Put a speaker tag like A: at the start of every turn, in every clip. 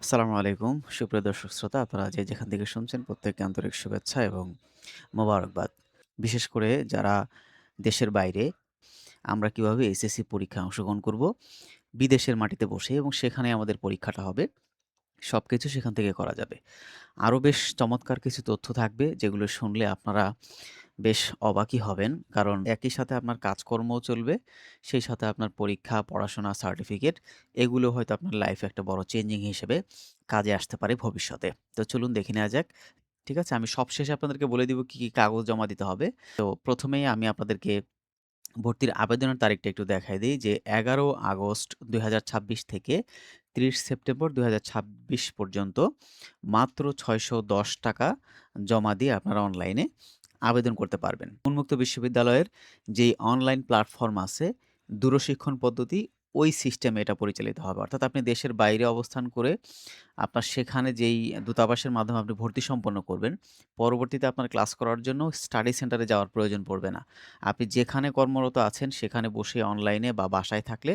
A: আসসালামু আলাইকুম। সুপ্রিয় দর্শক শ্রোতা, আপনারা যে যেখান থেকে শুনছেন প্রত্যেককে আন্তরিক শুভেচ্ছা এবং মোবারকবাদ। বিশেষ করে যারা দেশের বাইরে, আমরা কিভাবে এইচএসসি পরীক্ষায় অংশগ্রহণ করব বিদেশের মাটিতে বসে এবং সেখানে আমাদের পরীক্ষাটা হবে। সবকিছু সেখান থেকে করা যাবে। আরও বেশ চমৎকার কিছু তথ্য থাকবে যেগুলো শুনলে আপনারা বেশ অবাকই হবেন। কারণ একই সাথে আপনার কাজকর্মও চলবে, সেই সাথে আপনার পরীক্ষা, পড়াশোনা, সার্টিফিকেট এগুলো হয়তো আপনার লাইফে একটা বড় চেঞ্জিং হিসেবে কাজে আসতে পারে ভবিষ্যতে। তো চলুন দেখে নেওয়া যাক। ঠিক আছে? আমি সবশেষে আপনাদেরকে বলে দিব কি, কি কাগজ জমা দিতে হবে। তো ১ম এই আমি আপনাদেরকে ভর্তির আবেদনের তারিখটা একটু দেখায় দেই যে ১১ আগস্ট ২০২৬ থেকে ৩০ সেপ্টেম্বর ২০২৬ পর্যন্ত মাত্র ৳৬১০ জমা দিয়ে আপনারা অনলাইনে আবেদন করতে পারবেন। উন্মুক্ত বিশ্ববিদ্যালয়ের যেই অনলাইন প্ল্যাটফর্ম আছে, দূরশিক্ষণ পদ্ধতি ওই সিস্টেমে এটা পরিচালিত হবে। অর্থাৎ আপনি দেশের বাইরে অবস্থান করে আপনার সেখানে যেই দূতাবাসের মাধ্যমে আপনি ভর্তি সম্পন্ন করবেন, পরবর্তীতে আপনার ক্লাস করার জন্য স্টাডি সেন্টারে যাওয়ার প্রয়োজন পড়বে না। আপনি যেখানে কর্মরত আছেন সেখানে বসে অনলাইনে বা বাসায় থাকলে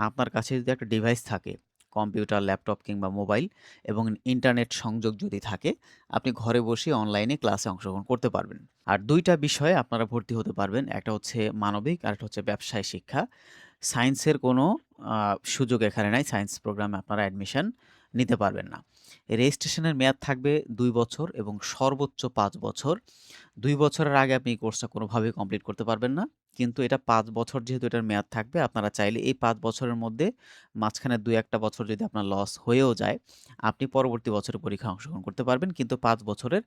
A: আপনার কাছে যদি একটা ডিভাইস থাকে, কম্পিউটার, ল্যাপটপ কিংবা মোবাইল এবং ইন্টারনেট সংযোগ যদি থাকে, আপনি ঘরে বসে অনলাইনে ক্লাসে অংশগ্রহণ করতে পারবেন। আর ২ টা বিষয়ে আপনারা ভর্তি হতে পারবেন। একটা হচ্ছে মানবিক, আরেকটা হচ্ছে ব্যবসায় শিক্ষা। সায়েন্সের কোনো আ সুযোগ এখানে নাই। সায়েন্স প্রোগ্রামে আপনারা অ্যাডমিশন নিতে পারবেন না। রেজিস্ট্রেশনের মেয়াদ থাকবে ২ বছর এবং সর্বোচ্চ ৫ বছর। ২ বছরের আগে আপনি এই কোর্সটা কোনোভাবেই কমপ্লিট করতে পারবেন না। কিন্তু এটা ৫ বছর যেহেতু এটার মেয়াদ থাকবে, আপনারা চাইলে এই ৫ বছরের মধ্যে মাঝখানে ২-১ টা বছর যদি আপনার লস হয়েও যায়, আপনি পরবর্তী বছরে পরীক্ষায় অংশগ্রহণ করতে পারবেন। কিন্তু ৫ বছরের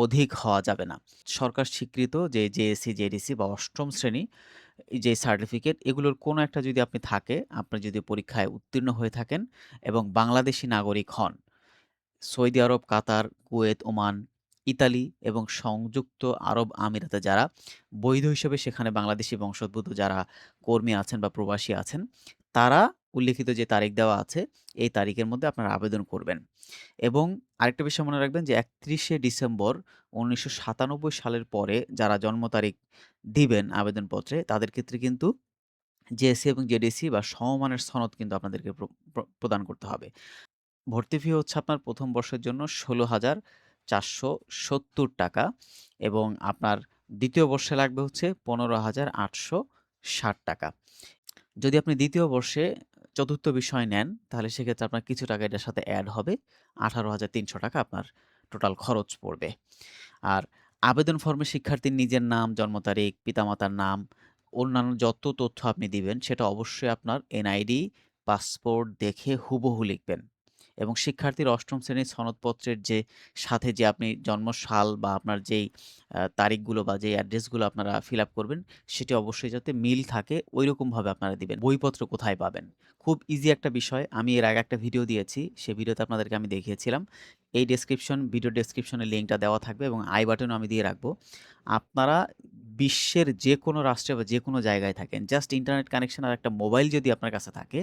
A: অধিক হওয়া যাবে না। সরকার স্বীকৃত যে জেএসসি, জেডিসি বা ৮ম শ্রেণী এই যে সার্টিফিকেট এগুলোর কোনো একটা যদি আপনি থাকে, আপনি যদি পরীক্ষায় উত্তীর্ণ হয়ে থাকেন এবং বাংলাদেশী নাগরিক হন, সৌদি আরব, কাতার, কুয়েত, ওমান, ইতালি এবং সংযুক্ত আরব আমিরাতে যারা বৈধ হিসেবে সেখানে বাংলাদেশী বংশোদ্ভূত যারা কর্মী আছেন বা প্রবাসী আছেন, তারা উল্লিখিত যে তারিখ দেওয়া আছে, এই তারিখের মধ্যে আপনারা আবেদন করবেন। এবং আরেকটা বিষয় মনে রাখবেন যে ৩১শে ডিসেম্বর ১৯৯৭ সালের পরে যারা জন্ম তারিখ দিবেন আবেদনপত্রে, তাদের ক্ষেত্রে কিন্তু জেএসসি এবং জেডিসি বা সমমানের সনদ কিন্তু আপনাদেরকে প্র প্র প্রদান করতে হবে। ভর্তি ফি হচ্ছে আপনার ১ম বর্ষের জন্য ৳১৬,৪৭০ এবং আপনার ২য় বর্ষে লাগবে হচ্ছে ৳১৫,৮৬০। যদি আপনি ২য় বর্ষে ৪র্থ বিষয় নেন, তাহলে সেক্ষেত্রে আপনার কিছু টাকা এটার সাথে এড হবে। ৳১৮,৩০০ আপনার টোটাল খরচ পড়বে। আর আবেদন ফর্মে শিক্ষার্থীর নিজের নাম, জন্ম তারিখ, পিতামাতার নাম, অন্যান্য যত তথ্য আপনি দিবেন সেটা অবশ্যই আপনার এনআইডি, পাসপোর্ট দেখে হুবহু লিখবেন। এবং শিক্ষার্থীর ৮ম শ্রেণীর সনদপত্রের যে সাথে যে আপনি জন্মসাল বা আপনার যেই তারিখগুলো বা যেই অ্যাড্রেসগুলো আপনারা ফিল আপ করবেন, সেটি অবশ্যই যাতে মিল থাকে ঐরকমভাবে আপনারা দিবেন। বইপত্র কোথায় পাবেন? খুব ইজি একটা বিষয়। আমি এর আগে একটা ভিডিও দিয়েছি। সে ভিডিওতে আপনাদেরকে আমি দেখিয়েছিলাম। এই ভিডিও ডেসক্রিপশনে লিঙ্কটা দেওয়া থাকবে এবং আই বাটনেও আমি দিয়ে রাখবো। আপনারা বিশ্বের যেকোনো রাষ্ট্রে বা যেকোনো জায়গায় থাকেন, জাস্ট ইন্টারনেট কানেকশন আর একটা মোবাইল যদি আপনার কাছে থাকে,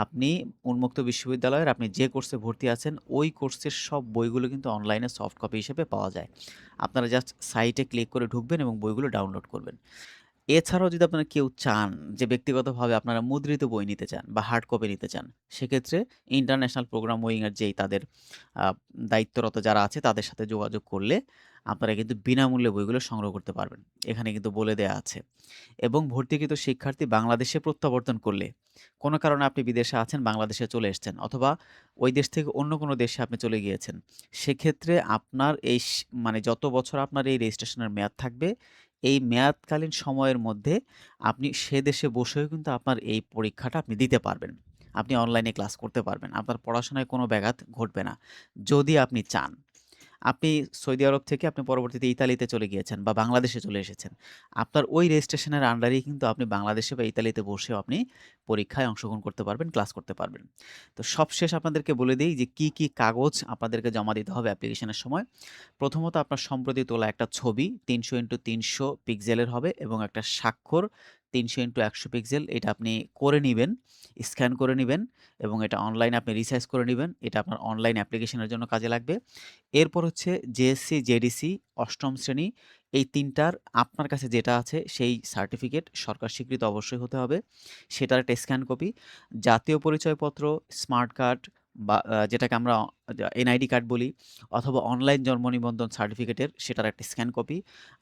A: আপনি উন্মুক্ত বিশ্ববিদ্যালয়ের আপনি যে কোর্সে ভর্তি আছেন, ওই কোর্সের সব বইগুলো কিন্তু অনলাইনে সফট কপি হিসেবে পাওয়া যায়। আপনারা জাস্ট সাইটে ক্লিক করে ঢুকবেন এবং বইগুলো ডাউনলোড করবেন। এছাড়াও যদি আপনারা কেউ চান যে ব্যক্তিগতভাবে আপনারা মুদ্রিত বই নিতে চান বা হার্ড কপি নিতে চান, সেক্ষেত্রে ইন্টারন্যাশনাল প্রোগ্রাম উইং এর যেই তাদের আ দায়িত্বরত যারা আছে তাদের সাথে যোগাযোগ করলে আপনারা কিন্তু বিনামূল্যে বইগুলো সংগ্রহ করতে পারবেন। এখানে কিন্তু বলে দেয়া আছে। এবং ভর্তিকৃত শিক্ষার্থী বাংলাদেশে প্রত্যাবর্তন করলে, কোনো কারণে আপনি বিদেশে আছেন, বাংলাদেশে চলে এসেছেন অথবা ওই দেশ থেকে অন্য কোনো দেশে আপনি চলে গিয়েছেন। সেক্ষেত্রে আপনার এই মানে যত বছর আপনার এই রেজিস্ট্রেশনের মেয়াদ থাকবে, এই মেয়াদকালীন সময়ের মধ্যে আপনি সে দেশে বসেও কিন্তু আপনার এই পরীক্ষাটা আপনি দিতে পারবেন। আপনি অনলাইনে ক্লাস করতে পারবেন। আপনার পড়াশোনায় কোনো ব্যাঘাত ঘটবে না। যদি আপনি চান। আপনি সৌদি আরব থেকে আপনি পরবর্তীতে ইতালিতে চলে গিয়েছেন বা বাংলাদেশে চলে এসেছেন। আপনার ওই রেজিস্ট্রেশনের আন্ডারেই কিন্তু আপনি বাংলাদেশে বা ইতালিতে বসেও আপনি পরীক্ষায় অংশগ্রহণ করতে পারবেন, ক্লাস করতে পারবেন। তো সবশেষ আপনাদেরকে বলে দেই যে কি, কি কাগজ আপনাদেরকে জমা দিতে হবে অ্যাপ্লিকেশনের সময়। প্রথমত আপনার সম্প্রতি তোলা একটা ছবি ৩০০x৩০০ পিক্সেলের হবে এবং একটা স্বাক্ষর ৩০০x১০০ পিক্সেল এটা আপনি করে নিবেন, স্ক্যান করে নিবেন এবং এটা অনলাইনে আপনি রিসার্চ করে নিবেন। এটা আপনার অনলাইন অ্যাপ্লিকেশনের জন্য কাজে লাগবে। এরপর হচ্ছে জেএসসি, জেডিসি ৮ম শ্রেণী এই ৩ টার আপনার কাছে যেটা আছে সেই সার্টিফিকেট সরকার স্বীকৃত অবশ্যই হতে হবে। সেটার একটা স্ক্যান কপি, জাতীয় পরিচয়পত্র, স্মার্ট কার্ড, বা যেটাকে আমরা এনআইডি কার্ড বলি, অথবা অনলাইন জন্ম নিবন্ধন সার্টিফিকেটের সেটার একটা স্ক্যান কপি,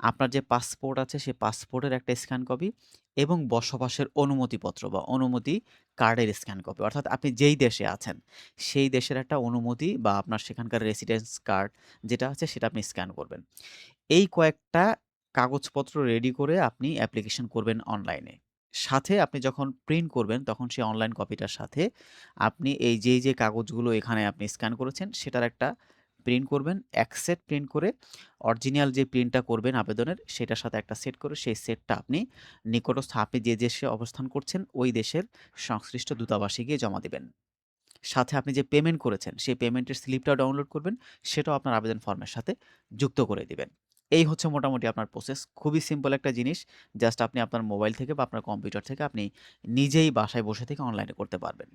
A: আপনার যে পাসপোর্ট আছে সেই পাসপোর্টের একটা স্ক্যান কপি এবং বসবাসের অনুমতিপত্র বা অনুমতি কার্ডের স্ক্যান কপি। অর্থাৎ আপনি যেই দেশে আছেন সেই দেশের একটা অনুমতি বা আপনার সেখানকার রেসিডেন্স কার্ড যেটা আছে সেটা আপনি স্ক্যান করবেন। এই কয়েকটা কাগজপত্র রেডি করে আপনি অ্যাপ্লিকেশন করবেন অনলাইনে। সাথে আপনি যখন প্রিন্ট করবেন তখন সেই অনলাইন কপিটার সাথে আপনি এই যে কাগজগুলো এখানে আপনি স্ক্যান করেছেন সেটার একটা প্রিন্ট করবেন। এক সেট প্রিন্ট করে অরিজিনাল যে প্রিন্টটা করবেন আবেদনের সেটার সাথে একটা সেট করে সেই সেটটা আপনি নিকটস্থ আপনি যে দেশে অবস্থান করছেন ওই দেশের সংশ্লিষ্ট দূতাবাসে গিয়ে জমা দিবেন। সাথে আপনি যে পেমেন্ট করেছেন, সেই পেমেন্টের স্লিপটাও ডাউনলোড করবেন, সেটাও আপনার আবেদন ফর্মের সাথে যুক্ত করে দিবেন। এই হচ্ছে মোটামুটি আপনার প্রসেস। খুবই সিম্পল একটা জিনিস। জাস্ট আপনি আপনার মোবাইল থেকে বা আপনার কম্পিউটার থেকে আপনি নিজেই বাসায় বসে থেকে অনলাইনে করতে পারবেন।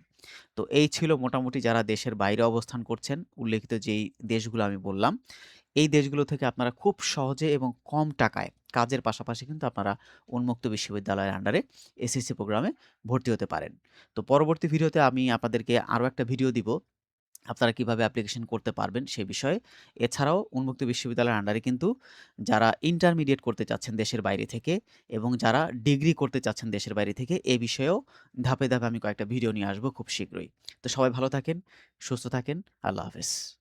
A: তো এই ছিল মোটামুটি যারা দেশের বাইরে অবস্থান করছেন, উল্লেখিত যেই দেশগুলো আমি বললাম, এই দেশগুলো থেকে আপনারা খুব সহজে এবং কম টাকায় কাজের পাশাপাশি কিন্তু আপনারা উন্মুক্ত বিশ্ববিদ্যালয়ের আন্ডারে এসএসসি প্রোগ্রামে ভর্তি হতে পারেন। তো পরবর্তী ভিডিওতে আমি আপনাদেরকে আরও একটা ভিডিও দিব আপনারা কিভাবে অ্যাপ্লিকেশন করতে পারবেন সে বিষয়ে। এছাড়াও উন্মুক্ত বিশ্ববিদ্যালয়ের আন্ডারে কিন্তু যারা ইন্টারমিডিয়েট করতে চাচ্ছেন দেশের বাইরে থেকে এবং যারা ডিগ্রি করতে চাচ্ছেন দেশের বাইরে থেকে এ বিষয়েও ধাপে আমি কয়েকটা ভিডিও নিয়ে আসবো খুব শীঘ্রই। তো সবাই ভালো থাকেন, সুস্থ থাকেন। আল্লাহ হাফেজ।